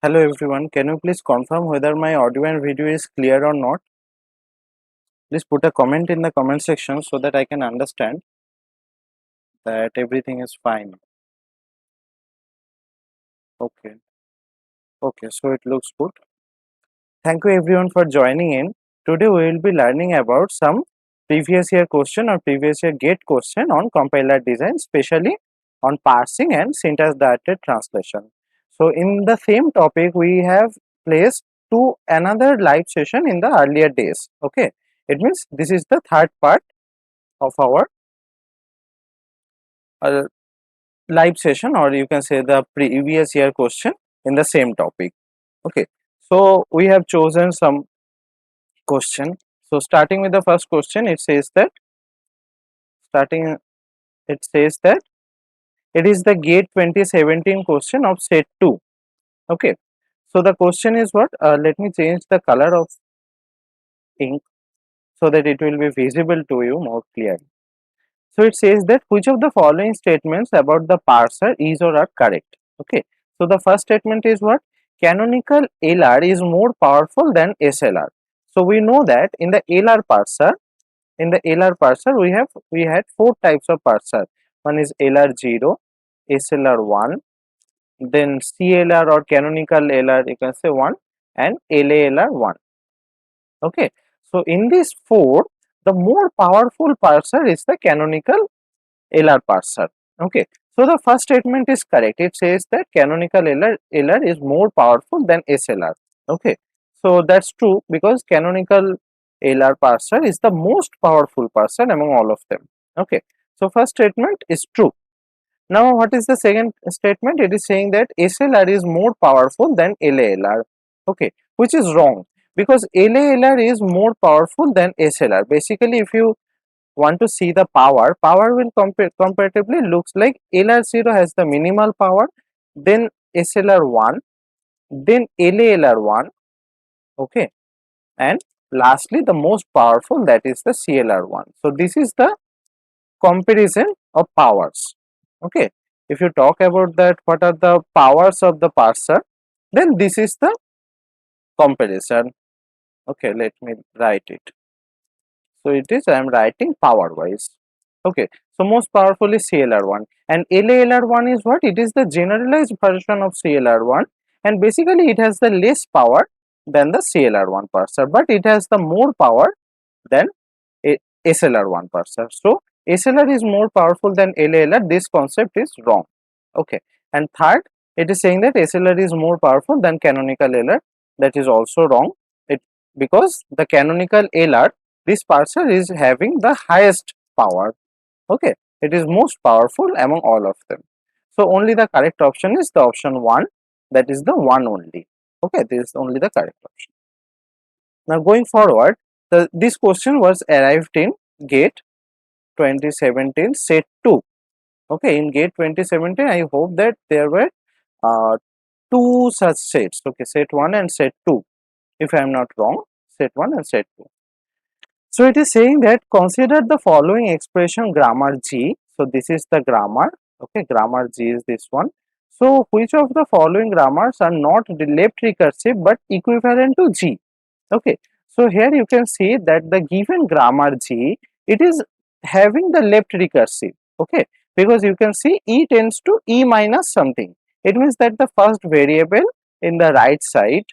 Hello everyone, can you please confirm whether my audio and video is clear or not? Please put a comment in the comment section so that I can understand that everything is fine. Okay, so it looks good. Thank you everyone for joining in. Today we will be learning about some previous year question or previous year gate question on compiler design, especially on parsing and syntax directed translation. So in the same topic we have placed to another live session in the earlier days. Okay, it means this is the third part of our uh, live session, or you can say the previous year question in the same topic. Okay, so we have chosen some question. So starting with the first question, starting it says that it is the gate 2017 question of set 2. Okay, so the question is what, let me change the color of ink so that it will be visible to you more clearly. So it says that which of the following statements about the parser is or are correct. Okay, so the first statement is what, canonical LR is more powerful than SLR. So we know that in the LR parser, we had four types of parser. One is LR0, SLR1, then CLR or canonical LR, you can say 1, and LALR1. Okay, so in these four, the more powerful parser is the canonical LR parser. Okay, so the first statement is correct. It says that canonical LR is more powerful than SLR. Okay, so that's true because canonical LR parser is the most powerful parser among all of them. Okay, so first statement is true. Now what is the second statement? It is saying that SLR is more powerful than LALR. Okay, which is wrong because LALR is more powerful than SLR. Basically, if you want to see the power will comparatively looks like LR0 has the minimal power, then SLR1, then LALR1, okay, and lastly the most powerful, that is the CLR1. So this is the comparison of powers. Okay, if you talk about that what are the powers of the parser, then this is the comparison. Okay, let me write it. So it is, I am writing power wise. Okay, so most powerful is CLR1, and LALR1 is what? It is the generalized version of CLR1, and basically it has the less power than the CLR1 parser, but it has the more power than SLR1 parser. So SLR is more powerful than LALR. This concept is wrong. Okay, and third, it is saying that SLR is more powerful than canonical LR. That is also wrong. It because the canonical LR, this parser is having the highest power. Okay, it is most powerful among all of them. So only the correct option is the option 1, that is the one only. Okay, this is only the correct option. Now going forward, this question was arrived in gate 2017 set 2. Okay, in gate 2017 I hope that there were uh, two such sets. Okay, set 1 and set 2, if I am not wrong, set 1 and set 2. So it is saying that consider the following expression grammar G. So this is the grammar. Okay, grammar G is this one. So which of the following grammars are not left recursive but equivalent to G? Okay, so here you can see that the given grammar G, it is having the left recursive. Okay, because you can see E tends to E minus something. It means that the first variable in the right side,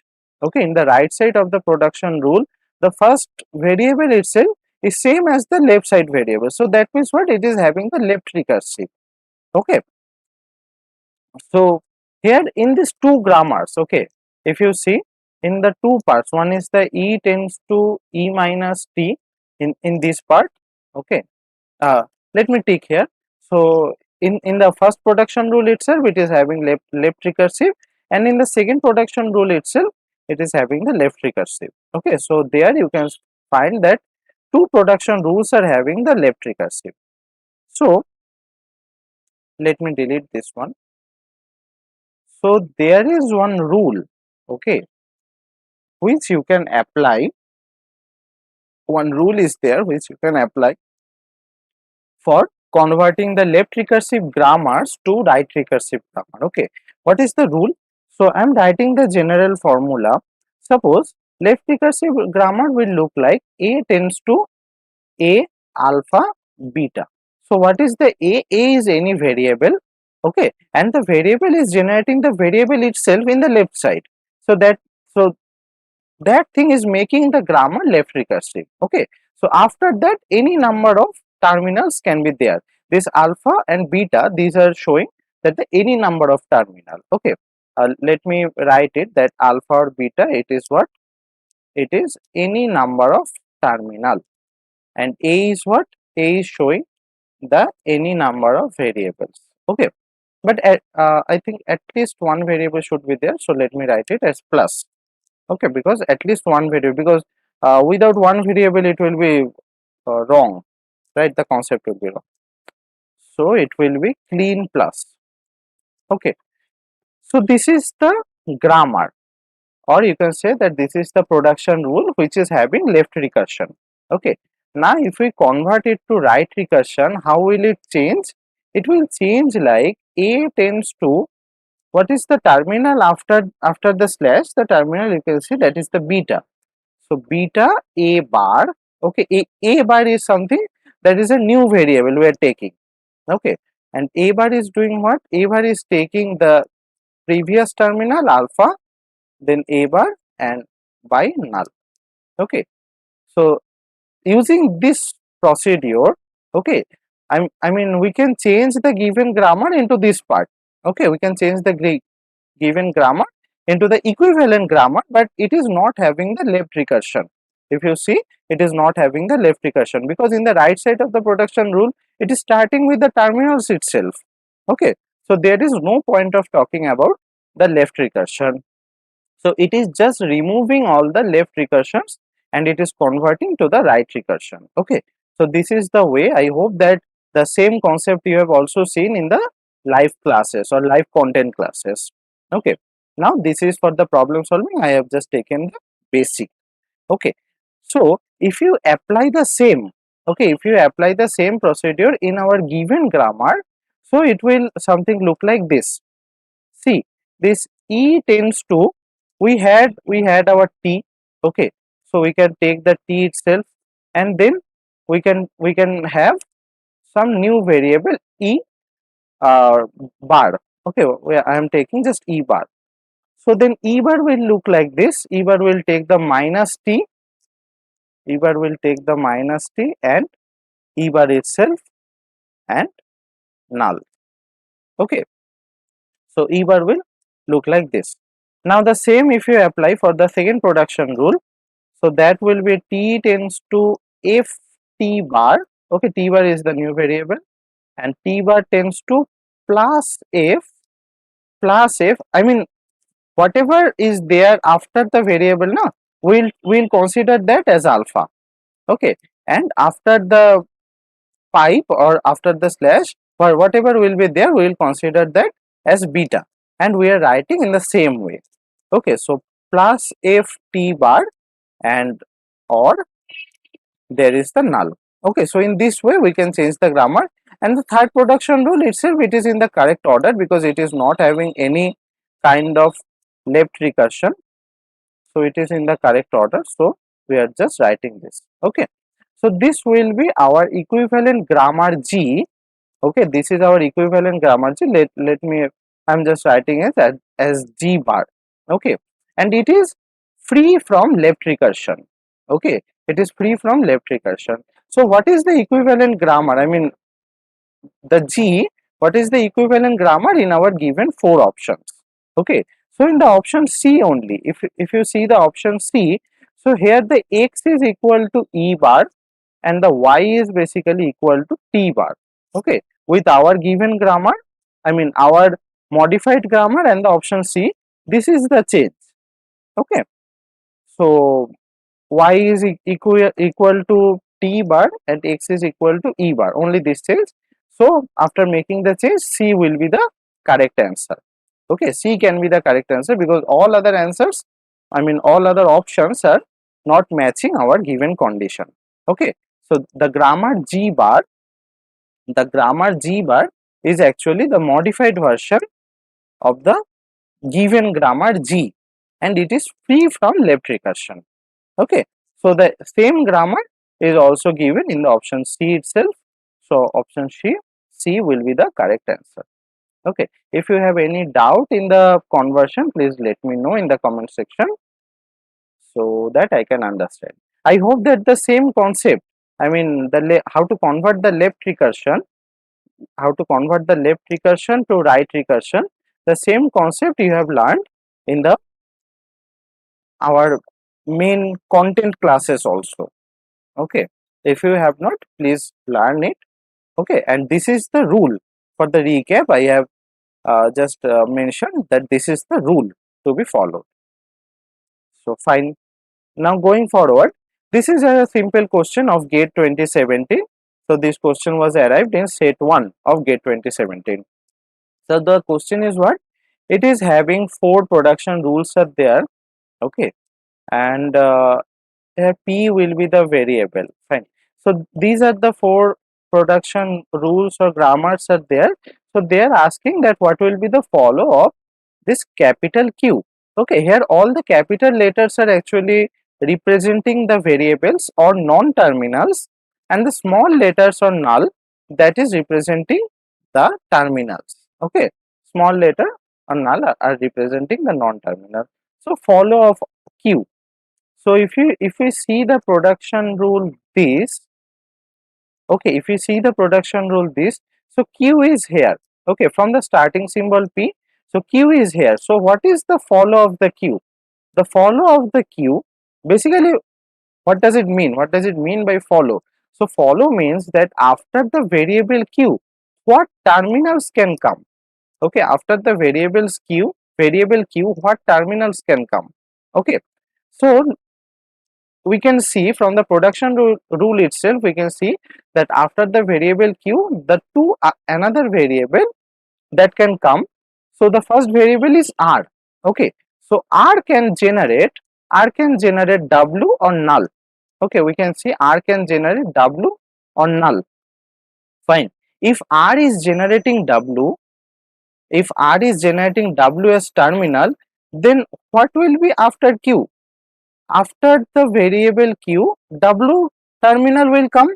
okay, in the right side of the production rule, the first variable itself is same as the left side variable. So that means what, it is having the left recursive. Okay, so here in these two grammars, okay, if you see in the two parts, one is the E tends to E minus T in this part. Okay, let me take here. So in the first production rule itself, it is having left recursive, and in the second production rule itself, it is having the left recursive. Okay, so there you can find that two production rules are having the left recursive. So let me delete this one. So there is one rule, okay, which you can apply. One rule is there which you can apply for converting the left recursive grammars to right recursive grammar. Okay, what is the rule? So I am writing the general formula. Suppose left recursive grammar will look like A tends to A alpha beta. So what is the A? A is any variable, okay, and the variable is generating the variable itself in the left side. So that thing is making the grammar left recursive, okay. So after that, any number of terminals can be there. This alpha and beta, these are showing that any number of terminal, okay. Let me write it, that alpha or beta, it is what? It is any number of terminal, and A is what? A is showing the any number of variables, okay. But I think at least one variable should be there, so let me write it as plus, okay, because at least one variable, because without one variable it will be wrong, right? The concept will be wrong, so it will be clean plus, okay. So this is the grammar, or you can say that this is the production rule which is having left recursion, okay. Now if we convert it to right recursion, how will it change? It will change like A tends to, what is the terminal after the slash? The terminal, you can see, that is the beta. So beta A bar, okay. A bar is something that is a new variable we are taking, okay, and A bar is doing what? A bar is taking the previous terminal alpha, then A bar and by null, okay. So using this procedure, okay, I mean we can change the given grammar into this part, okay. We can change the given grammar into the equivalent grammar, but it is not having the left recursion. If you see, it is not having the left recursion, because in the right side of the production rule, it is starting with the terminals itself, okay. So there is no point of talking about the left recursion. So it is just removing all the left recursions and it is converting to the right recursion, okay. So this is the way. I hope that the same concept you have also seen in the live classes or live content classes, okay. Now this is for the problem solving. I have just taken the basic, okay. So if you apply the same, okay, if you apply the same procedure in our given grammar, so it will something look like this. See, this E tends to, we had our T, okay. So we can take the T itself, and then we can have some new variable E bar, okay. I am taking just E bar. So then E bar will look like this. E bar will take the minus T, E bar will take the minus T and E bar itself and null, okay. So E bar will look like this. Now the same if you apply for the second production rule, so that will be T tends to F T bar, okay. T bar is the new variable, and T bar tends to plus F, I mean whatever is there after the variable, na, we'll consider that as alpha, okay. And after the pipe or after the slash, or whatever will be there, we will consider that as beta, and we are writing in the same way, okay. So plus F T bar and or there is the null, okay. So in this way we can change the grammar, and the third production rule itself, it is in the correct order because it is not having any kind of left recursion, so it is in the correct order, so we are just writing this, okay. So this will be our equivalent grammar G, okay. This is our equivalent grammar G. Let me, I'm just writing it as G bar, okay. And it is free from left recursion, okay. It is free from left recursion. So what is the equivalent grammar? I mean the G, what is the equivalent grammar in our given four options, okay. So in the option C only, if you see the option C, so here the X is equal to E bar and the Y is basically equal to T bar, okay. With our given grammar, I mean our modified grammar and the option C, this is the change, okay. So Y is equal to T bar and X is equal to E bar, only this change. So after making the change, C will be the correct answer, okay. C can be the correct answer because all other answers, I mean all other options are not matching our given condition, okay. So the grammar G bar, is actually the modified version of the given grammar G, and it is free from left recursion. Okay, so the same grammar is also given in the option C itself. So option C will be the correct answer. Okay, if you have any doubt in the conversion, please let me know in the comment section so that I can understand. I hope that the same concept, I mean how to convert the left recursion, to right recursion, the same concept you have learned in the our main content classes also. Okay, if you have not, please learn it. Okay, and this is the rule. For the recap, I have just mentioned that this is the rule to be followed. So fine. Now going forward, this is a simple question of GATE 2017. So this question was arrived in set 1 of GATE 2017. So the question is what? It is having 4 production rules are there. Okay, and P will be the variable. Fine. So these are the 4 production rules or grammars are there. So they are asking that what will be the follow of this capital Q. Okay, here all the capital letters are actually representing the variables or non-terminals, and the small letters or null, that is representing the terminals. Okay, small letter or null are representing the non-terminal. So follow of Q. So if we see the production rule this, okay, if you see the production rule this, so Q is here. Okay, from the starting symbol P, so Q is here. So what is the follow of the Q? The follow of the Q, basically what does it mean? What does it mean by follow? So follow means that after the variable Q, what terminals can come? Okay, after the variable Q, what terminals can come? Okay, so we can see from the production rule itself, we can see that after the variable Q, the two another variable that can come. So the first variable is R. Okay, so R can generate W on null. Okay, we can see R can generate W on null. Fine. If R is generating W, as terminal, then what will be after Q? After the variable Q, W terminal will come.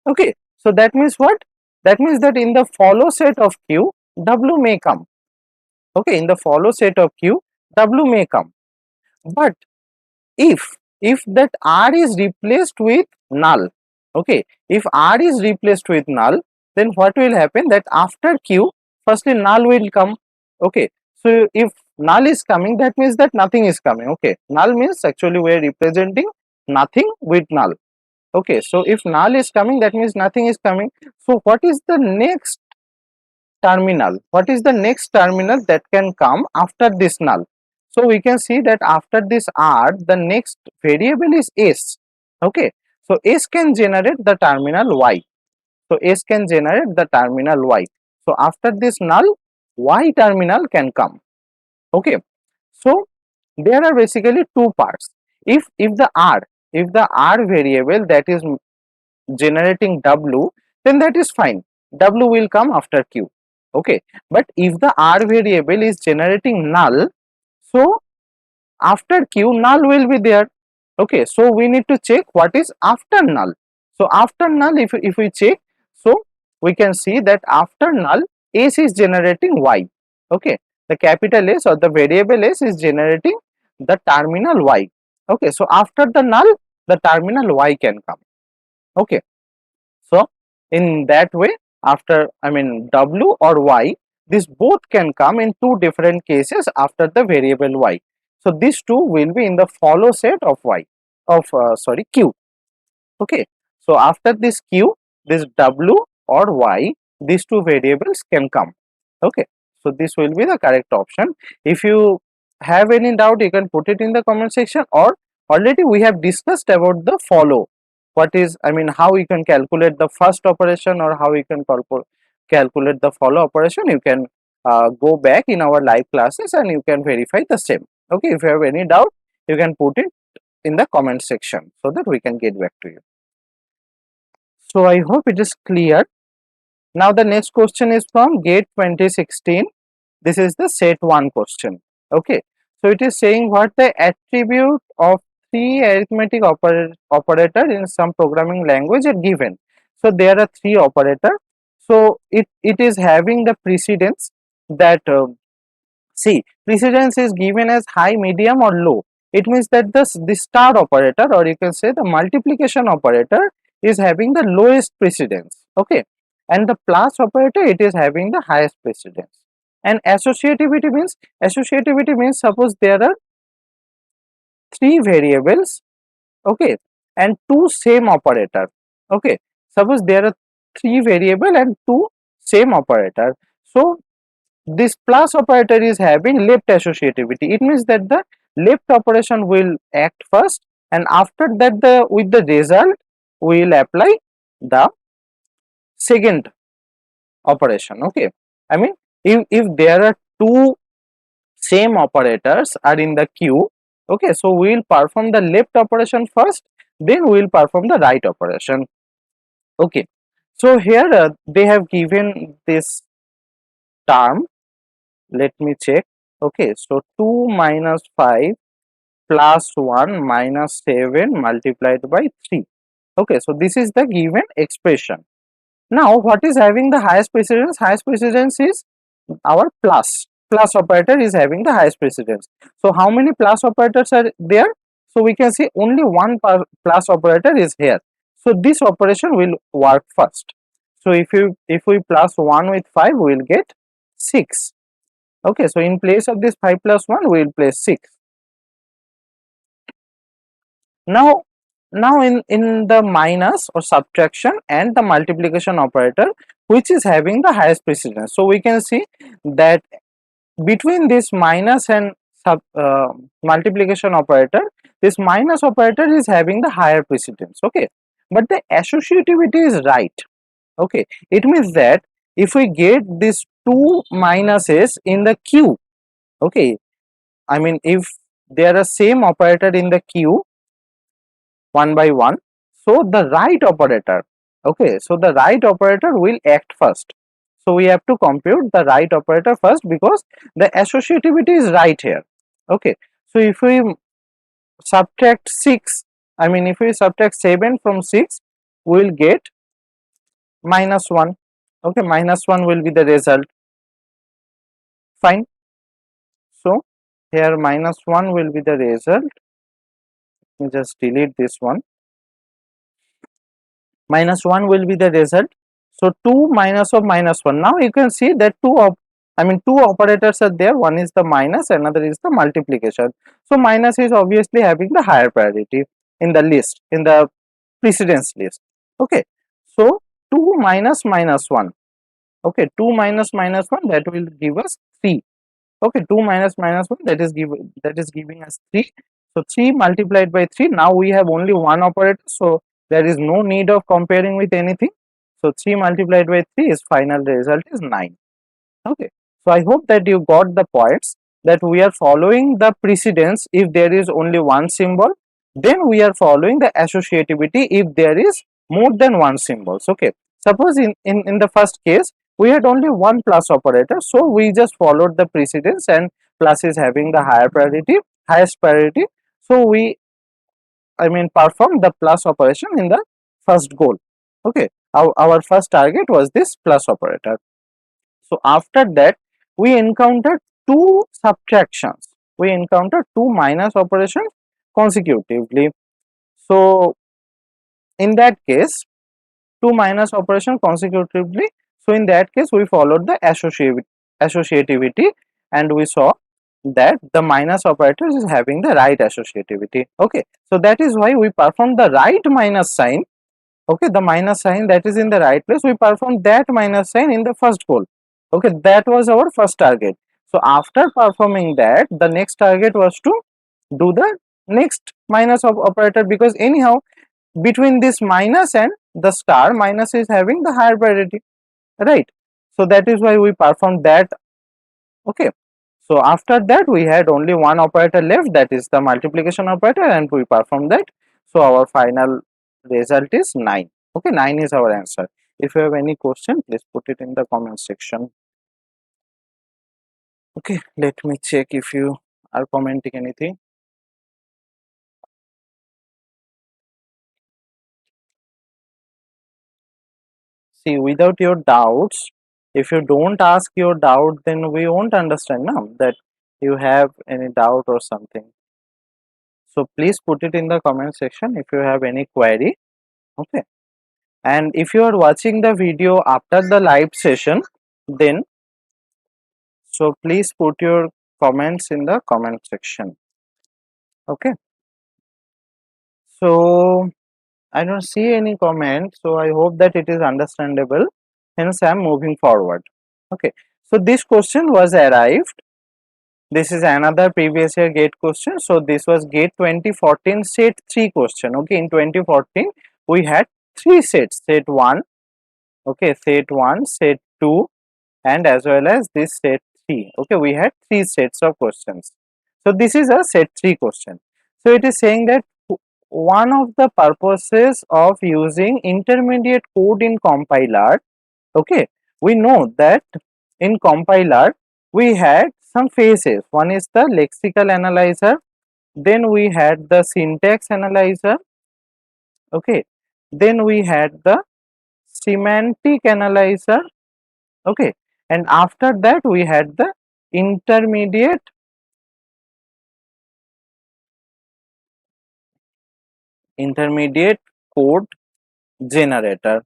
Okay, so that means what? That means that in the follow set of Q, W may come. Okay, in the follow set of Q, W may come. But if that R is replaced with null, okay, if R is replaced with null, then what will happen? That after Q, firstly null will come. Okay, so if null is coming, that means that nothing is coming. Okay, null means actually we are representing nothing with null. Okay, so if null is coming, that means nothing is coming. So what is the next terminal? What is the next terminal that can come after this null? So we can see that after this R, the next variable is S. Okay, so S can generate the terminal Y. So S can generate the terminal Y. So after this null, Y terminal can come. Okay, so there are basically two parts. If the R variable that is generating W, then that is fine. W will come after Q. Okay, but if the R variable is generating null, so after Q null will be there. Okay, so we need to check what is after null. So after null, if we check, so we can see that after null S is generating Y. Okay, the capital S or the variable S is generating the terminal Y. Okay, so after the null, the terminal Y can come. Okay, so in that way, after W or Y, this both can come in two different cases after the variable Y. So these two will be in the follow set of Q. Okay, so after this Q, this W or Y, these two variables can come. Okay, so this will be the correct option. If you have any doubt, you can put it in the comment section, or already we have discussed about the follow. What is, how we can calculate the first operation or how we can calculate the follow operation. You can go back in our live classes and you can verify the same. Okay, if you have any doubt, you can put it in the comment section so that we can get back to you. So I hope it is clear. Now the next question is from GATE 2016. This is the set 1 question. Okay, so it is saying what the attribute of three arithmetic operator in some programming language are given. So there are three operators. So it is having the precedence that see, precedence is given as high, medium or low. It means that the star operator, or you can say the multiplication operator, is having the lowest precedence. Okay, and the plus operator, it is having the highest precedence. And associativity means suppose there are three variables, okay, and two same operator. Okay, suppose there are three variable and two same operator. So this plus operator is having left associativity. It means that the left operation will act first, and after that the with the result we will apply the second operation. Okay, I mean if there are two same operators are in the queue, okay, so we will perform the left operation first, then we will perform the right operation. Okay, so here they have given this term. Let me check. Okay, so 2 minus 5 plus 1 minus 7 multiplied by 3. Okay, so this is the given expression. Now what is having the highest precedence? Highest precedence is our plus operator is having the highest precedence. So how many plus operators are there? So we can see only one plus operator is here. So this operation will work first. So if we plus 1 with 5, we will get 6. Okay, so in place of this 5 plus 1, we will place 6. Now, in the minus or subtraction and the multiplication operator, which is having the highest precedence. So we can see that between this minus and multiplication operator, this minus operator is having the higher precedence. Okay, but the associativity is right. Okay, it means that if we get these two minuses in the queue, okay, I mean if there are same operator in the queue one by one, so the right operator, okay, so the right operator will act first. So we have to compute the right operator first because the associativity is right here. Okay, so if we subtract 6, I mean if we subtract 7 from 6, we will get minus 1. Okay, minus 1 will be the result. Fine. So here minus 1 will be the result. Let me just delete this one. Minus 1 will be the result. So 2 minus of minus 1. Now you can see that two operators are there. One is the minus, another is the multiplication. So minus is obviously having the higher priority in the list, in the precedence list. Okay, so 2 minus minus 1. Okay, 2 minus minus 1, that will give us 3. Okay, 2 minus minus 1, that is giving us 3. So 3 multiplied by 3. Now we have only one operator, so there is no need of comparing with anything. So 3 multiplied by 3 is final result is 9. Okay, so I hope that you got the points, that we are following the precedence if there is only one symbol, then we are following the associativity if there is more than one symbols. Okay, suppose in the first case we had only one plus operator, so we just followed the precedence and plus is having the highest priority, so we perform the plus operation in the first goal. Okay, our first target was this plus operator. So after that we encountered two subtractions, we encountered two minus operations consecutively. So in that case, two minus operation consecutively, so in that case we followed the associativity and we saw that the minus operator is having the right associativity. Okay, so that is why we perform the right minus sign. Okay, the minus sign that is in the right place, we perform that minus sign in the first goal. Okay, that was our first target. So after performing that, the next target was to do the next minus of operator, because anyhow between this minus and the star, minus is having the higher priority, right? So that is why we performed that. Okay, so after that we had only one operator left, that is the multiplication operator, and we performed that. So our final result is 9. Okay, 9 is our answer. If you have any question, please put it in the comment section. Okay, let me check if you are commenting anything? See, without your doubts, if you don't ask your doubt, then we won't understand now that you have any doubt or something. So please put it in the comment section if you have any query. Okay. And if you are watching the video after the live session, then so please put your comments in the comment section. Okay. So I don't see any comment, so I hope that it is understandable. Hence, I am moving forward. Okay. So this question was arrived. This is another previous year GATE question. So this was GATE 2014 set 3 question. Okay. In 2014, we had 3 sets, set 1, okay, set 1, set 2, and as well as this set 3. Okay, we had 3 sets of questions. So this is a set 3 question. So it is saying that one of the purposes of using intermediate code in compiler, okay, we know that in compiler we had some phases. One is the lexical analyzer, then we had the syntax analyzer, okay, then we had the semantic analyzer, okay, and after that we had the intermediate code generator.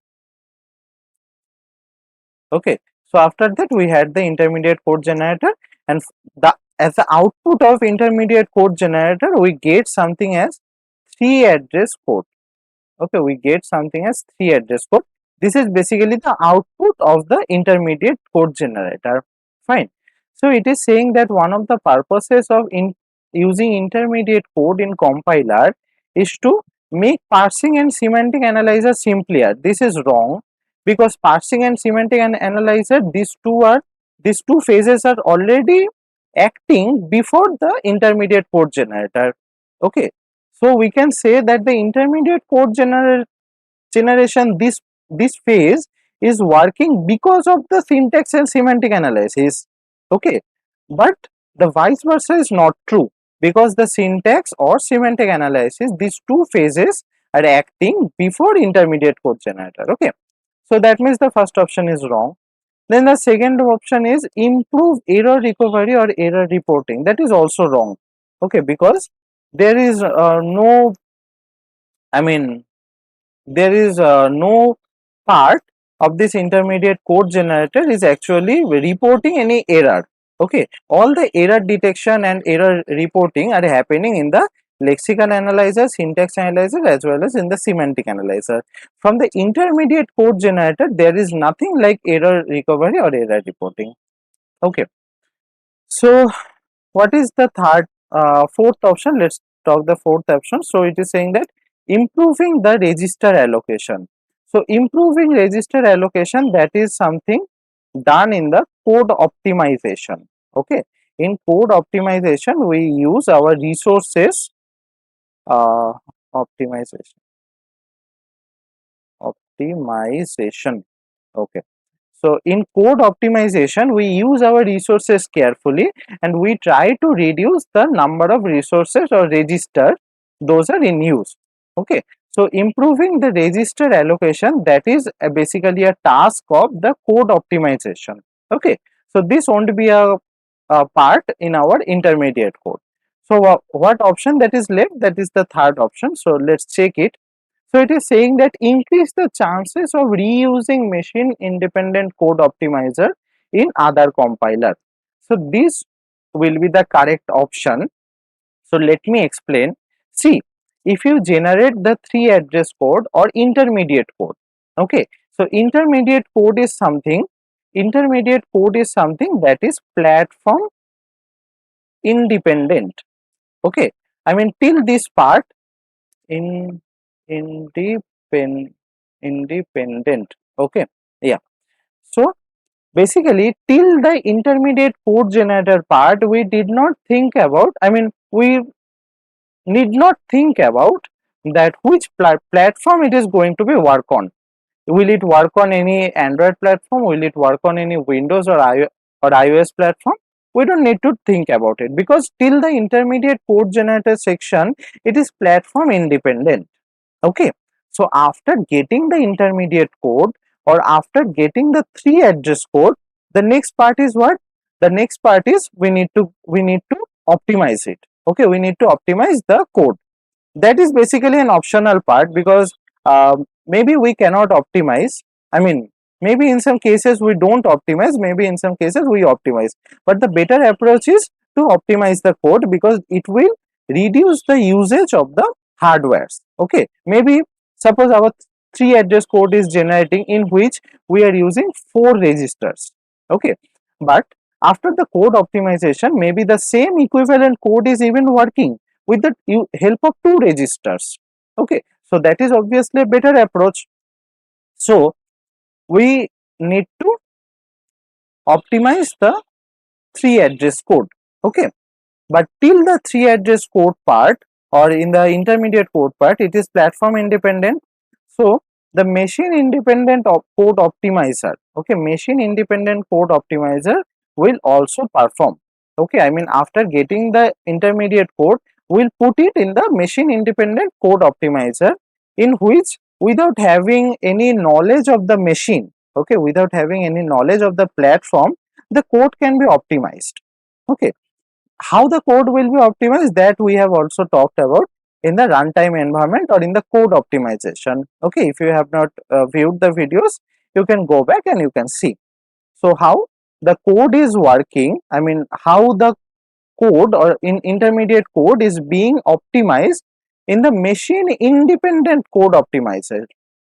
Okay, so after that we had the intermediate code generator, and the as the output of intermediate code generator we get something as 3 address code. Okay, we get something as 3 address code. This is basically the output of the intermediate code generator. Fine. So it is saying that one of the purposes of using intermediate code in compiler is to make parsing and semantic analyzer simpler. This is wrong, because parsing and semantic analyzer, these two phases are already acting before the intermediate code generator. Okay, so we can say that the intermediate code generation, this phase is working because of the syntax and semantic analysis. Okay, but the vice versa is not true, because the syntax or semantic analysis, these two phases are acting before intermediate code generator. Okay, so that means the first option is wrong. Then the second option is improve error recovery or error reporting. That is also wrong. Okay, because there is no, I mean, there is no part of this intermediate code generator is actually reporting any error. Okay, all the error detection and error reporting are happening in the lexical analyzer, syntax analyzer, as well as in the semantic analyzer. From the intermediate code generator, there is nothing like error recovery or error reporting. Okay, so what is the fourth option? Let's talk the fourth option. So it is saying that improving the register allocation. So improving register allocation, that is something done in the code optimization. Okay, in code optimization we use our resources, uh, optimization optimization. Okay, so in code optimization, we use our resources carefully, and we try to reduce the number of resources or register those are in use. Okay, so improving the register allocation, that is basically a task of the code optimization. Okay, so this won't be a part in our intermediate code. So what option that is left? That is the third option. So let's check it. So it is saying that increase the chances of reusing machine independent code optimizer in other compiler. So this will be the correct option. So let me explain. See, if you generate the 3 address code or intermediate code, okay. So intermediate code is something that is platform independent. Okay, I mean till this part in independent. Okay, yeah. So basically till the intermediate code generator part, we did not think about, I mean we need not think about that which platform it is going to be work on. Will it work on any Android platform? Will it work on any Windows or iOS platform? we don't need to think about it, because till the intermediate code generator section, it is platform independent. Okay, so after getting the intermediate code, or after getting the 3 address code, the next part is what? The next part is we need to optimize it. Okay, we need to optimize the code. That is basically an optional part, because maybe we cannot optimize. I mean, maybe in some cases we don't optimize, maybe in some cases we optimize, but the better approach is to optimize the code, because it will reduce the usage of the hardwares. Okay, maybe suppose our 3 address code is generating, in which we are using 4 registers. Okay, but after the code optimization, maybe the same equivalent code is even working with the help of 2 registers. Okay, so that is obviously a better approach. So we need to optimize the 3 address code. Okay, but till the 3 address code part, or in the intermediate code part, it is platform independent. So the machine independent code optimizer, okay, machine independent code optimizer will also perform. Okay, I mean, after getting the intermediate code, we'll put it in the machine independent code optimizer, in which, without having any knowledge of the machine, okay, without having any knowledge of the platform, the code can be optimized. Okay, how the code will be optimized, that we have also talked about in the runtime environment, or in the code optimization. Okay, if you have not viewed the videos, you can go back and you can see. So how the code is working, I mean, how the code or in intermediate code is being optimized in the machine independent code optimizer.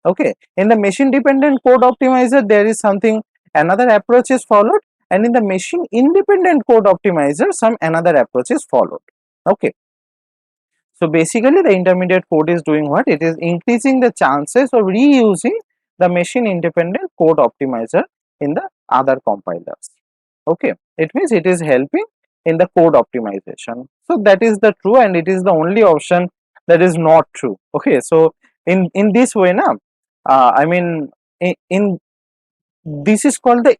Okay, in the machine dependent code optimizer, there is something, another approach is followed, and in the machine independent code optimizer, some another approach is followed. Okay, so basically the intermediate code is doing what? It is increasing the chances of reusing the machine independent code optimizer in the other compilers. Okay, it means it is helping in the code optimization. So that is the true, and it is the only option that is not true. Okay, so in this way now, I mean, in this is called the,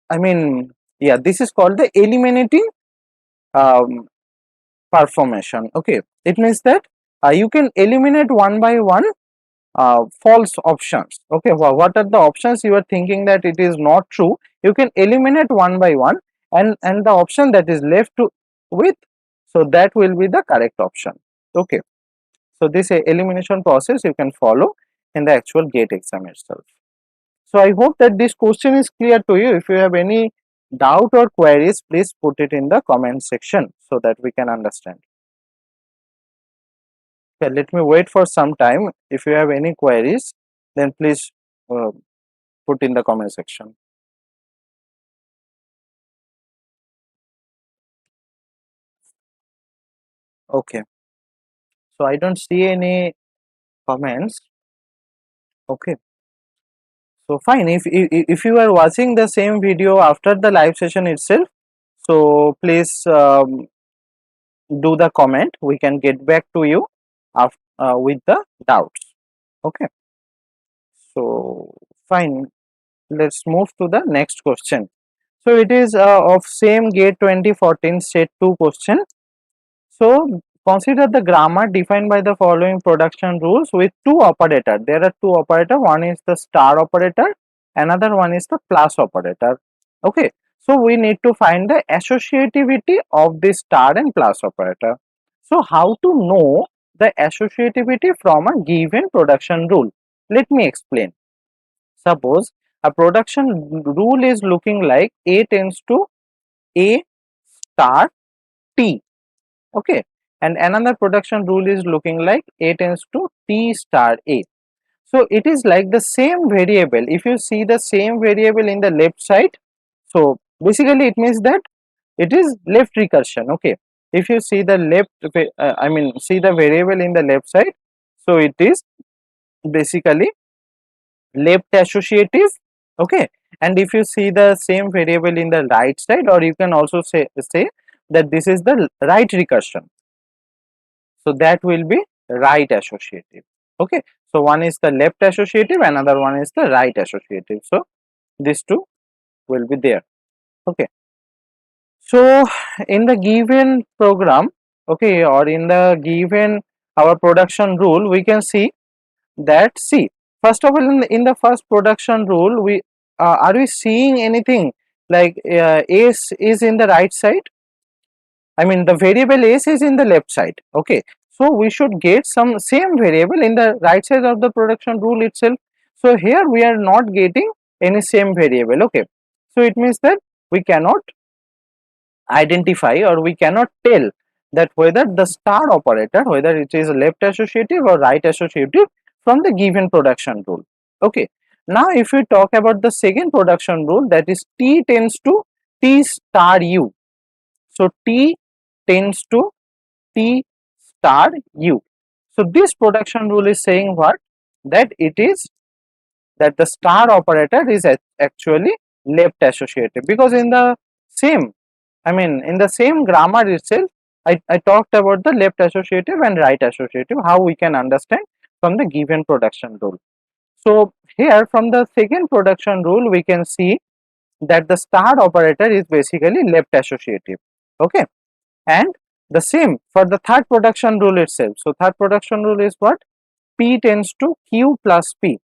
I mean, yeah, this is called the eliminating um, performation. Okay, it means that you can eliminate one by one false options. Okay, what are the options you are thinking that it is not true? You can eliminate one by one, and the option that is left with, so that will be the correct option. Okay, so this elimination process you can follow in the actual gate exam itself. So I hope that this question is clear to you. If you have any doubt or queries, please put it in the comment section so that we can understand. Okay, let me wait for some time. If you have any queries, then please uh, put in the comment section. Okay, so I don't see any comments. Okay, so fine. If you are watching the same video after the live session itself, so please do the comment. We can get back to you after, with the doubts. Okay, so fine. Let's move to the next question. So it is of same gate 2014 set 2 question. So consider the grammar defined by the following production rules with 2 operators. There are 2 operators. One is the star operator, another one is the plus operator. Okay, so we need to find the associativity of this star and plus operator. So how to know the associativity from a given production rule? Let me explain. Suppose a production rule is looking like A tends to A star T. Okay, and another production rule is looking like A tends to T star A. So it is like the same variable. If you see the same variable in the left side, so basically it means that it is left recursion. Okay, if you see the left, I mean, see the variable in the left side, so it is basically left associative. Okay, and if you see the same variable in the right side, or you can also say that this is the right recursion, so that will be right associative. Okay, so one is the left associative, another one is the right associative, so these two will be there. Okay, So in the given program, okay, or in the given our production rule, we can see that, see, first of all, in the first production rule, we are we seeing anything like s is in the right side? I mean, the variable s is in the left side. Okay, so we should get some same variable in the right side of the production rule itself. So here we are not getting any same variable. Okay, so it means that we cannot identify, or we cannot tell that whether the star operator, whether it is left associative or right associative from the given production rule. Okay, now if we talk about the second production rule, that is t tends to t star u. So t tends to t star u. So this production rule is saying what? That it is that the star operator is actually left associative, because in the same, I mean, in the same grammar itself, I talked about the left associative and right associative, how we can understand from the given production rule. So here from the second production rule, we can see that the star operator is basically left associative. Okay, and the same for the third production rule itself. So third production rule is what? P tends to Q plus P.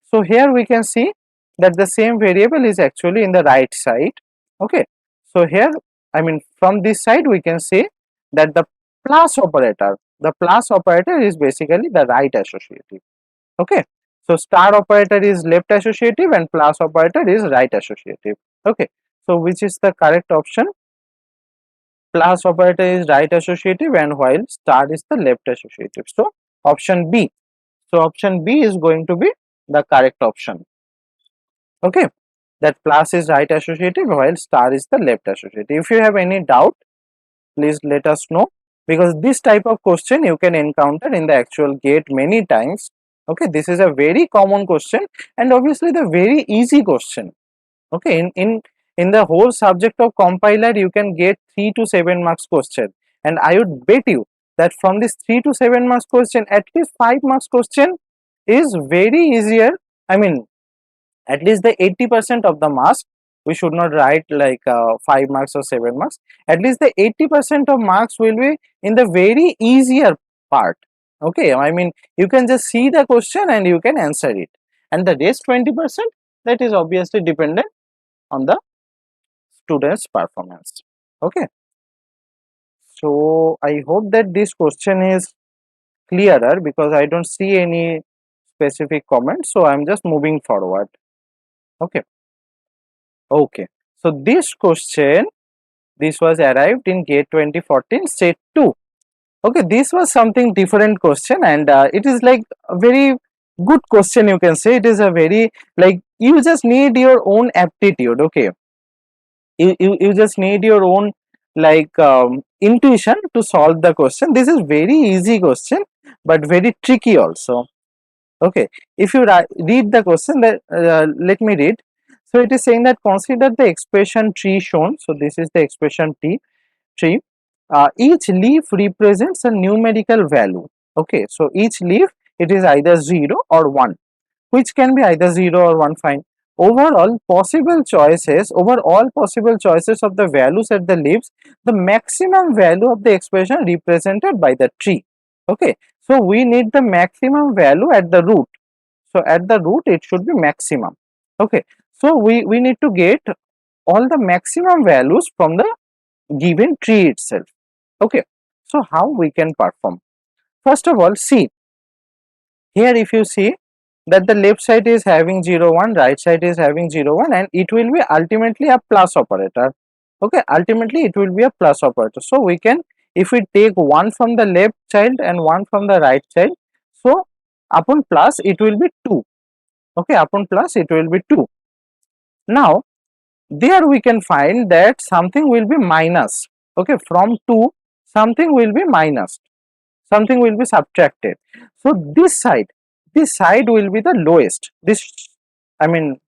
So here we can see that the same variable is actually in the right side. Okay, so here, I mean, from this side we can say that the plus operator is basically the right associative. Okay, so star operator is left associative and plus operator is right associative. Okay, so which is the correct option? Plus operator is right associative and while star is the left associative. So option B. So option B is going to be the correct option. Okay, that plus is right associative while star is the left associative. If you have any doubt, please let us know, because this type of question you can encounter in the actual gate many times. Okay, this is a very common question and obviously the very easy question. Okay, in the whole subject of compiler you can get 3 to 7 marks question, and I would bet you that from this 3 to 7 marks question, at least 5 marks question is very easier. I mean, at least the 80% of the marks, we should not write like 5 marks or 7 marks, at least the 80% of marks will be in the very easier part. Okay, I mean, you can just see the question and you can answer it, and the rest 20%, that is obviously dependent on the student's performance. Okay, so I hope that this question is clearer, because I don't see any specific comments, so I'm just moving forward. Okay. Okay, so this question, this was arrived in gate 2014 set 2. Okay, this was something different question, and it is like a very good question, you can say. It is a very, like, you just need your own aptitude. Okay, you just need your own, like, intuition to solve the question. This is very easy question but very tricky also. Okay, if you read the question, that let me read. So it is saying that consider the expression tree shown. So this is the expression tree. Each leaf represents a numerical value. Okay, so each leaf, it is either 0 or 1, which can be either 0 or 1. Fine. Over all possible choices of the values at the leaves, the maximum value of the expression represented by the tree. Okay, so we need the maximum value at the root. So at the root it should be maximum. Okay, so we need to get all the maximum values from the given tree itself. Okay, so how we can perform? First of all, see here, if you see that the left side is having 0 1, right side is having 0 1, and it will be ultimately a plus operator. Okay, ultimately it will be a plus operator. So we can, if we take one from the left child and one from the right child, so upon plus it will be 2. Okay, upon plus it will be 2. Now there we can find that something will be minus. Okay, from 2 something will be minus, something will be subtracted. So this side will be the lowest. This, I mean,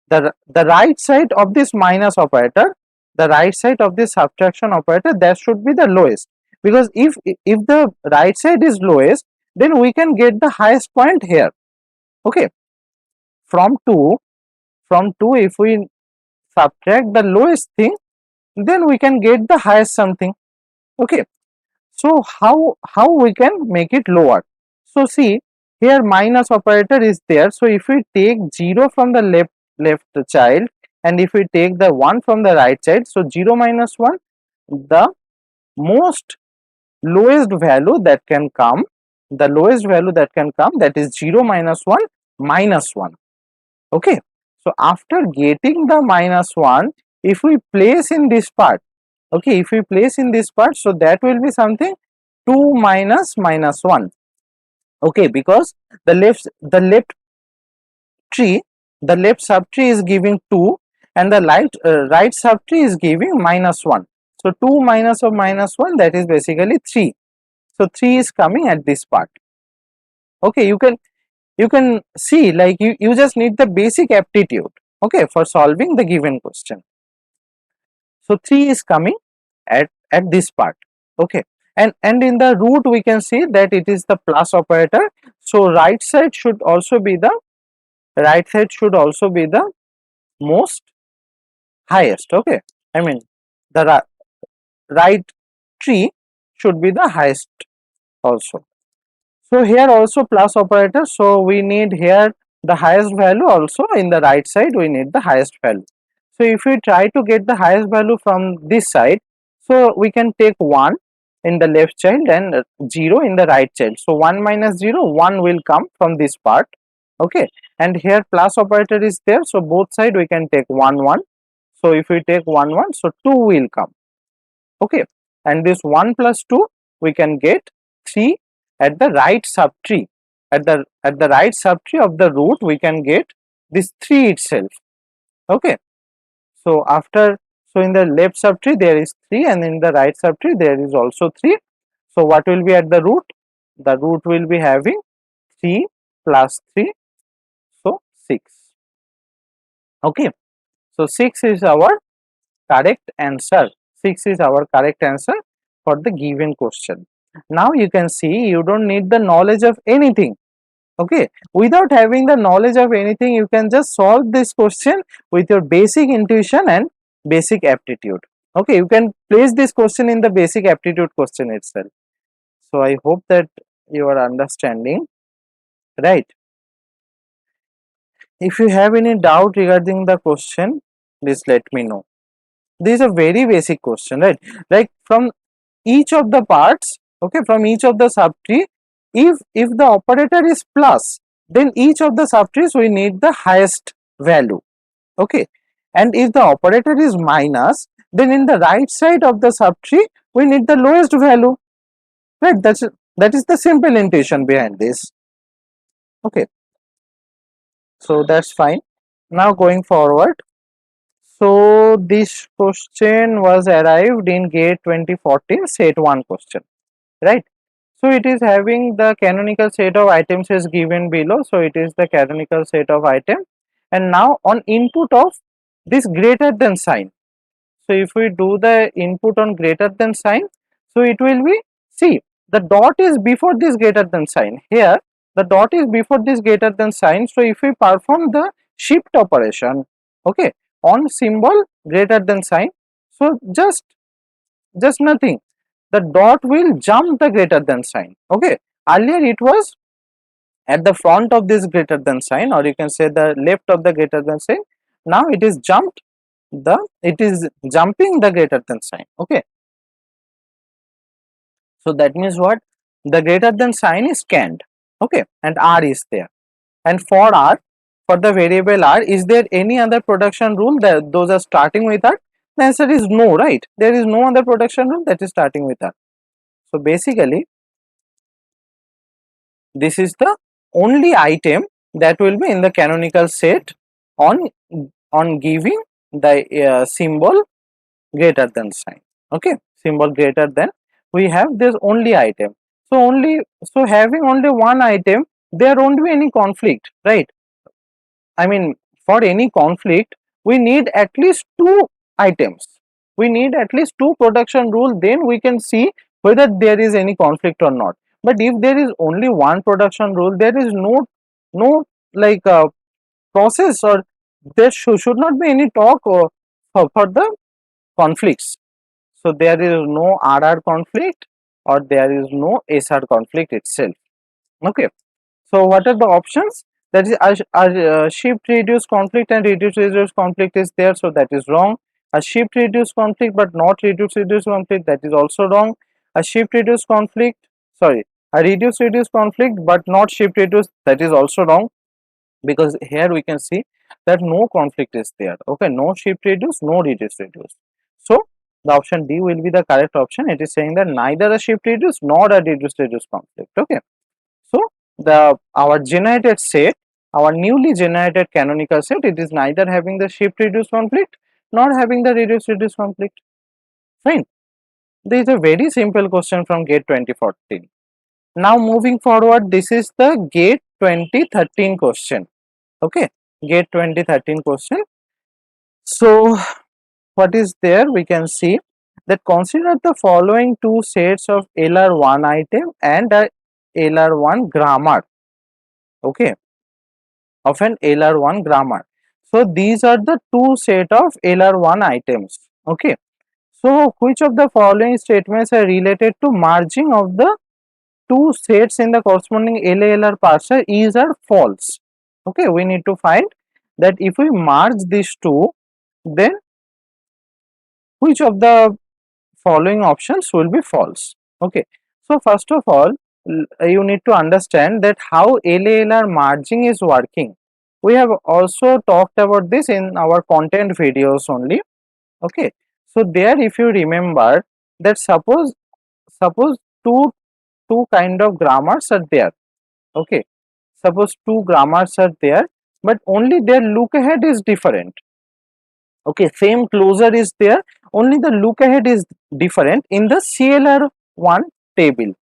the right side of this minus operator, the right side of this subtraction operator, that should be the lowest, because if the right side is lowest, then we can get the highest point here. Okay, from 2 if we subtract the lowest thing, then we can get the highest something. Okay, so how we can make it lower? So see, here minus operator is there, so if we take 0 from the left child and if we take the 1 from the right side, so 0 minus 1, the most lowest value that can come, the lowest value that can come, that is 0 minus 1 minus 1. Okay, so after getting the minus 1, if we place in this part, okay, if we place in this part, so that will be something 2 minus minus 1. Okay, because the left tree, the left subtree is giving 2 and the right subtree is giving minus 1. So 2 minus of minus 1, that is basically 3. So 3 is coming at this part. Okay, you can see, like you just need the basic aptitude, okay, for solving the given question. So 3 is coming at this part. Okay, and in the root we can see that it is the plus operator, so right side should also be the most highest. Okay, I mean the right tree should be the highest also. So here also plus operator, so we need here the highest value, also in the right side we need the highest value. So if we try to get the highest value from this side, so we can take 1 in the left child and 0 in the right child. So 1 minus 0, 1 will come from this part. Okay, and here plus operator is there, so both side we can take 1 1. So if we take 1 1, so 2 will come. Okay, and this 1 plus 2 we can get 3 at the right subtree. At the right subtree of the root we can get this 3 itself. Okay, so after, so in the left subtree there is 3 and in the right subtree there is also 3. So what will be at the root? The root will be having 3 plus 3, so 6. Okay, so 6 is our correct answer. 6 is our correct answer for the given question. Now you can see you don't need the knowledge of anything. Okay, without having the knowledge of anything, you can just solve this question with your basic intuition and basic aptitude. Okay, you can place this question in the basic aptitude question itself. So I hope that you are understanding, right? If you have any doubt regarding the question, please let me know. This is a very basic question, right? Like from each of the parts, okay, from each of the subtree, if the operator is plus, then each of the subtrees we need the highest value. Okay, and if the operator is minus, then in the right side of the subtree we need the lowest value, right? That is the simple intuition behind this. Okay, so that's fine. Now going forward, so this question was arrived in GATE 2014 set 1 question, right? So it is having the canonical set of items is given below. So it is the canonical set of item, and now on input of this greater than sign. So if we do the input on greater than sign, so it will be, see, the dot is before this greater than sign. Here the dot is before this greater than sign. So if we perform the shift operation, okay, on symbol greater than sign, so just nothing, the dot will jump the greater than sign. Okay, earlier it was at the front of this greater than sign, or you can say the left of the greater than sign. Now it is jumping the greater than sign. Okay, so that means what, the greater than sign is scanned. Okay, and r is there, and for r, for the variable r, is there any other production rule that those are starting with r? The answer is no, right? There is no other production rule that is starting with r. So basically this is the only item that will be in the canonical set on giving the symbol greater than sign. Okay, symbol greater than, we have this only item. So having only one item, there won't be any conflict, right? I mean, for any conflict we need at least two items, we need at least two production rule, then we can see whether there is any conflict or not. But if there is only one production rule, there is no like process, or there should not be any talk for the conflicts. So there is no RR conflict or there is no SR conflict itself. Okay. So what are the options? That is a shift reduce conflict and reduce conflict is there, so that is wrong. A shift reduce conflict but not reduce conflict, that is also wrong. A shift reduce conflict, sorry, a reduce conflict but not shift reduce, that is also wrong, because here we can see that no conflict is there. Okay, no shift reduce, no reduce. So the option D will be the correct option. It is saying that neither a shift reduce nor a reduce conflict. Okay, so the our generated set, our newly generated canonical set, it is neither having the shift reduce conflict nor having the reduce conflict. Fine. This is a very simple question from GATE 2014. Now moving forward, this is the GATE 2013 question. Okay, GATE 2013 question. So what is there? We can see that consider the following two sets of LR1 item and a LR1 grammar. Okay, of an LR1 grammar. So these are the two set of LR1 items. Okay, so which of the following statements are related to merging of the two sets in the corresponding LALR parser is or false? Okay, we need to find that if we merge these two, then which of the following options will be false. Okay, so first of all, you need to understand that how LALR merging is working. We have also talked about this in our content videos only. Okay, so there if you remember that suppose two kind of grammars are there. Okay, suppose two grammars are there, but only their look ahead is different. Okay, same closure is there, only the look ahead is different in the CLR1 table.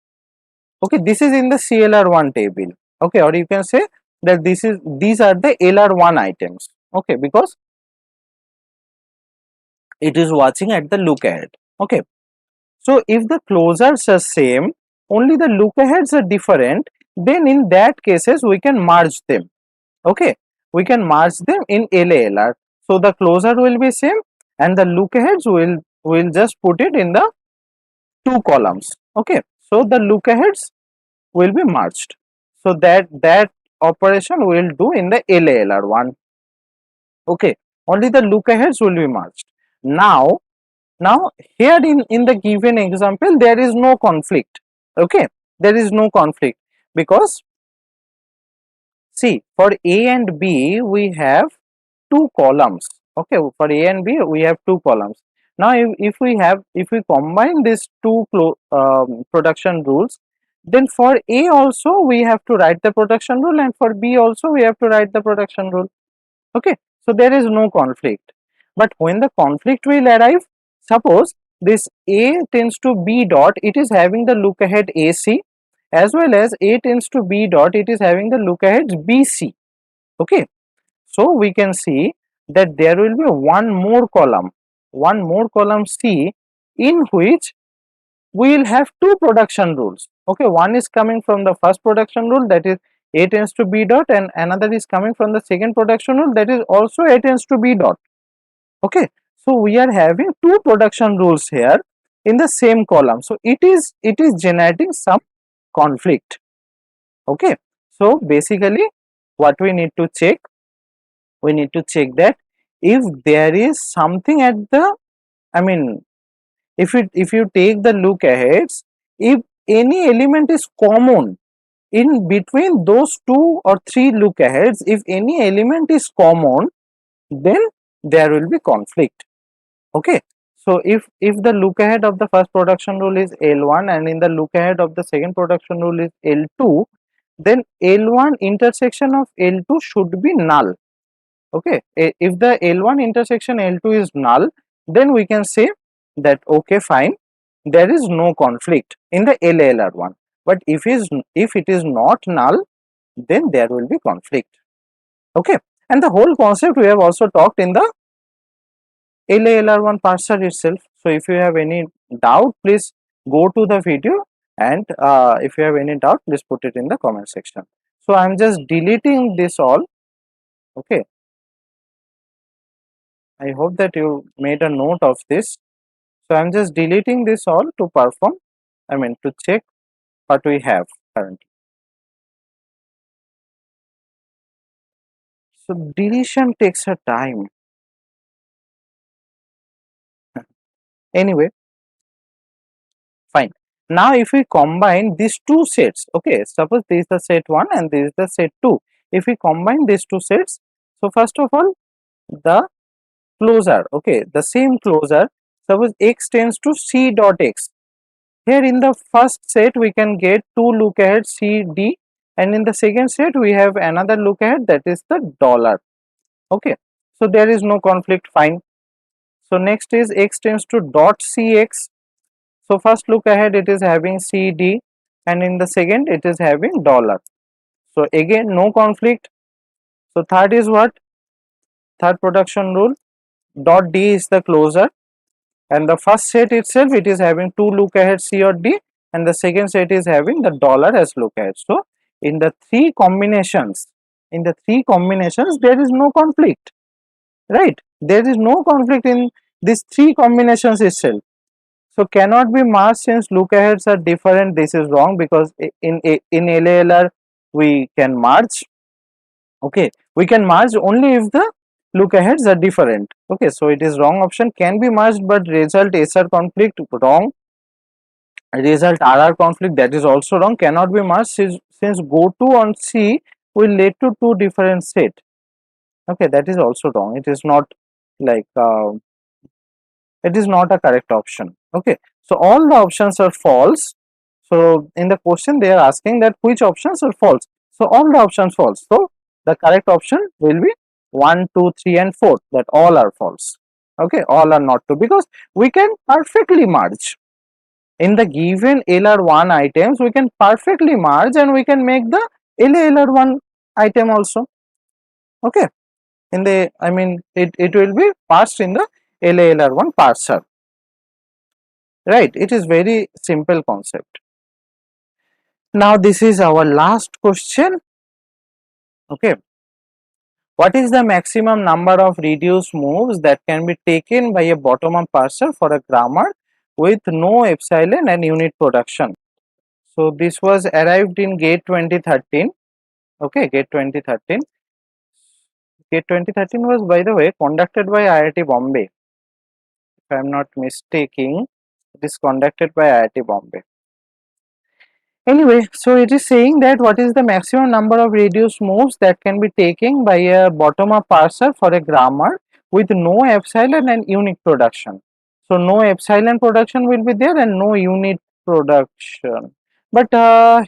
Okay, this is in the CLR1 table. Okay, or you can say that these are the LR1 items. Okay, because it is watching at the look ahead. Okay, so if the closures are same, only the look aheads are different, then in that cases we can merge them. Okay, we can merge them in LALR. So the closure will be same and the look aheads will just put it in the two columns. Okay, so the look aheads will be merged. So that operation will do in the LALR one. Okay, only the look aheads will be merged. Now here in the given example there is no conflict. Okay, there is no conflict because see, for A and B we have two columns. Okay, for A and B we have two columns. Now if we combine these two production rules, then for A also we have to write the production rule and for B also we have to write the production rule. Okay, so there is no conflict. But when the conflict will arrive, suppose this A tends to B dot, it is having the look ahead AC, as well as A tends to B dot, it is having the look ahead BC. Okay, so we can see that there will be one more column C, in which we will have two production rules. Okay, one is coming from the first production rule, that is A tends to B dot, and another is coming from the second production rule, that is also A tends to B dot. Okay, so we are having two production rules here in the same column, so it is generating some conflict. Okay, so basically what we need to check, that if there is something at the, I mean, if you take the look aheads, if any element is common in between those two or three look aheads, if any element is common, then there will be conflict. Okay, so if the look ahead of the first production rule is L1 and in the look ahead of the second production rule is L2, then L1 intersection of L2 should be null. Okay, if the L1 intersection L2 is null, then we can say that okay, fine, there is no conflict in the LALR1. But if it is not null, then there will be conflict. Okay, and the whole concept we have also talked in the LALR1 parser itself. So if you have any doubt, please go to the video, and if you have any doubt, please put it in the comment section. So I am just deleting this all. Okay, I hope that you made a note of this. So I'm just deleting this all to perform, to check what we have currently. So deletion takes a time. Anyway, fine. Now if we combine these two sets, okay, suppose this is the set 1 and this is the set 2. If we combine these two sets, so first of all, the closure, okay, the same closure, suppose x tends to c dot x. Here in the first set we can get two look ahead c d, and in the second set we have another look ahead, that is the dollar. Okay, so there is no conflict, fine. So next is x tends to dot cx. So first look ahead it is having cd, and in the second it is having dollar. So again no conflict. So third is what? Third production rule, dot d is the closure, and the first set itself it is having two look ahead c or d, and the second set is having the dollar as look ahead. So in the three combinations, there is no conflict, right? There is no conflict in these three combinations itself. So cannot be merged since look aheads are different. This is wrong, because in LALR we can merge. Okay, we can merge only if the look aheads are different. Okay, so it is wrong option. Can be merged but result SR conflict, wrong. Result RR conflict, that is also wrong. Cannot be merged since go to on C will lead to two different set. Okay, that is also wrong. It is not like it is not a correct option. Okay, so all the options are false. So in the question they are asking that which options are false. So all the options false. So the correct option will be 1, 2, 3 and 4, that all are false. Okay, all are not true, because we can perfectly merge. In the given LR1 items we can perfectly merge, and we can make the LR1 item also. Okay, in the it will be parsed in the LR1 parser. Right, it is very simple concept. Now this is our last question. Okay, what is the maximum number of reduced moves that can be taken by a bottom-up parser for a grammar with no epsilon and unit production? So this was arrived in GATE 2013. Okay, GATE 2013. GATE 2013 was, by the way, conducted by IIT Bombay. If I am not mistaken, it is conducted by IIT Bombay. Anyway, so it is saying that what is the maximum number of reduced moves that can be taken by a bottom-up parser for a grammar with no epsilon and unit production. So no epsilon production will be there and no unit production. But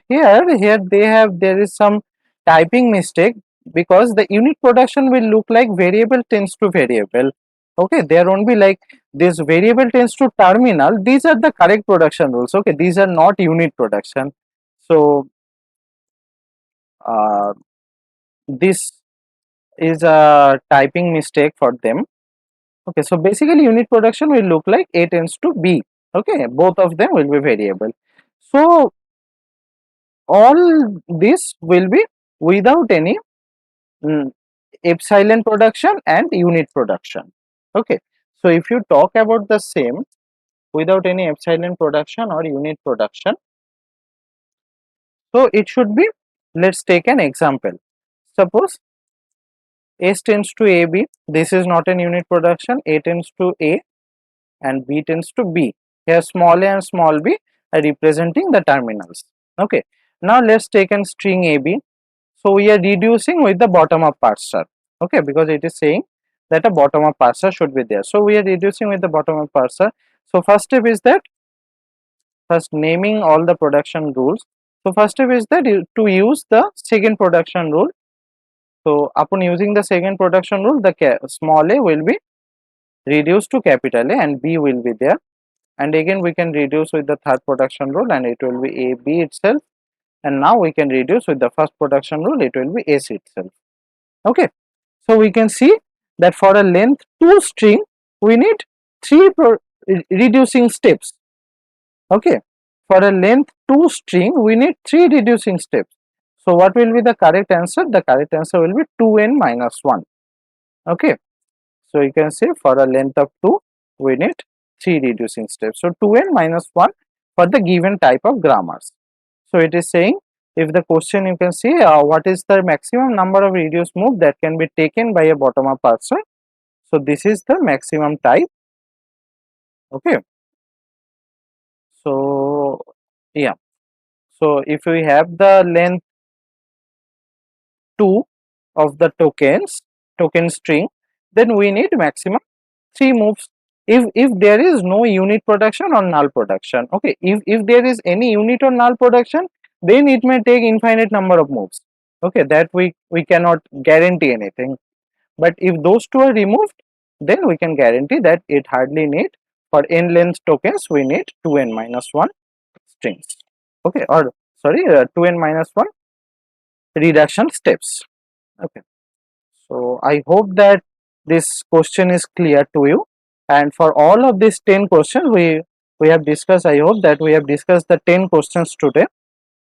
here there is some typing mistake, because the unit production will look like variable tends to variable. Okay, there won't be like this variable tends to terminal. These are the correct production rules. Okay, these are not unit production. So this is a typing mistake for them. Okay, so basically unit production will look like A tends to B. Okay, both of them will be variable. So all this will be without any epsilon production and unit production. Okay, so if you talk about the same without any epsilon production or unit production, so it should be, let's take an example. Suppose S tends to AB, this is not an unit production. A tends to A and B tends to B. Here small a and small b are representing the terminals. Okay, now let's take a string AB. So we are reducing with the bottom-up parser. Okay, because it is saying that a bottom-up parser should be there. So we are reducing with the bottom-up parser. So first step is that, first naming all the production rules. So first step is that to use the second production rule. So upon using the second production rule, the small a will be reduced to capital A and B will be there. And again we can reduce with the third production rule and it will be AB itself. And now we can reduce with the first production rule, it will be S itself. Okay, so we can see that for a length 2 string we need 3 reducing steps. Okay, for a length 2 string we need 3 reducing steps. So what will be the correct answer? The correct answer will be 2n minus 1. Okay, So you can say for a length of 2, we need 3 reducing steps. So 2n minus 1 for the given type of grammars. So it is saying, if the question you can see what is the maximum number of reduced move that can be taken by a bottom up parser. So this is the maximum type. Okay. So yeah. So if we have the length 2 of the token string, then we need maximum 3 moves. If there is no unit production or null production, okay, if there is any unit or null production, then it may take infinite number of moves. Okay, that we cannot guarantee anything. But if those two are removed, then we can guarantee that it hardly need, for n length tokens we need 2n minus 1 strings. Okay, or sorry, 2n minus 1 reduction steps. Okay. So I hope that this question is clear to you. And for all of these 10 questions we have discussed, I hope that we have discussed the 10 questions today.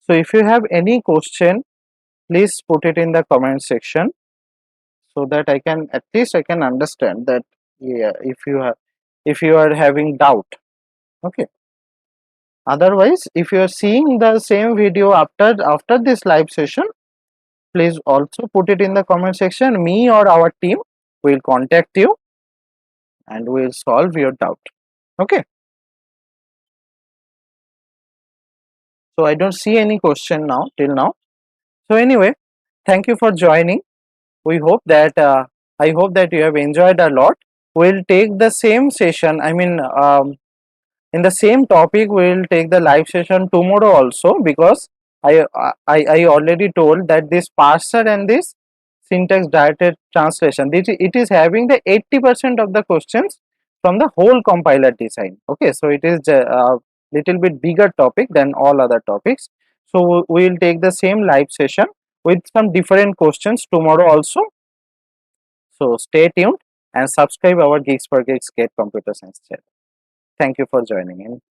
So if you have any question, please put it in the comment section, so that I can, at least I can understand that, yeah, if you are having doubt. Okay. Otherwise, if you are seeing the same video after this live session, please also put it in the comment section. Me or our team will contact you and we'll solve your doubt. Okay. So I don't see any question now till now. So anyway, thank you for joining. We hope that I hope that you have enjoyed a lot. We'll take the same session. I mean, in the same topic, we'll take the live session tomorrow also, because I already told that this parser and this syntax directed translation, it is having the 80% of the questions from the whole compiler design. Okay, so it is a little bit bigger topic than all other topics. So we will take the same live session with some different questions tomorrow also. So stay tuned and subscribe our Geeksforgeeks Get Computer Science channel. Thank you for joining in.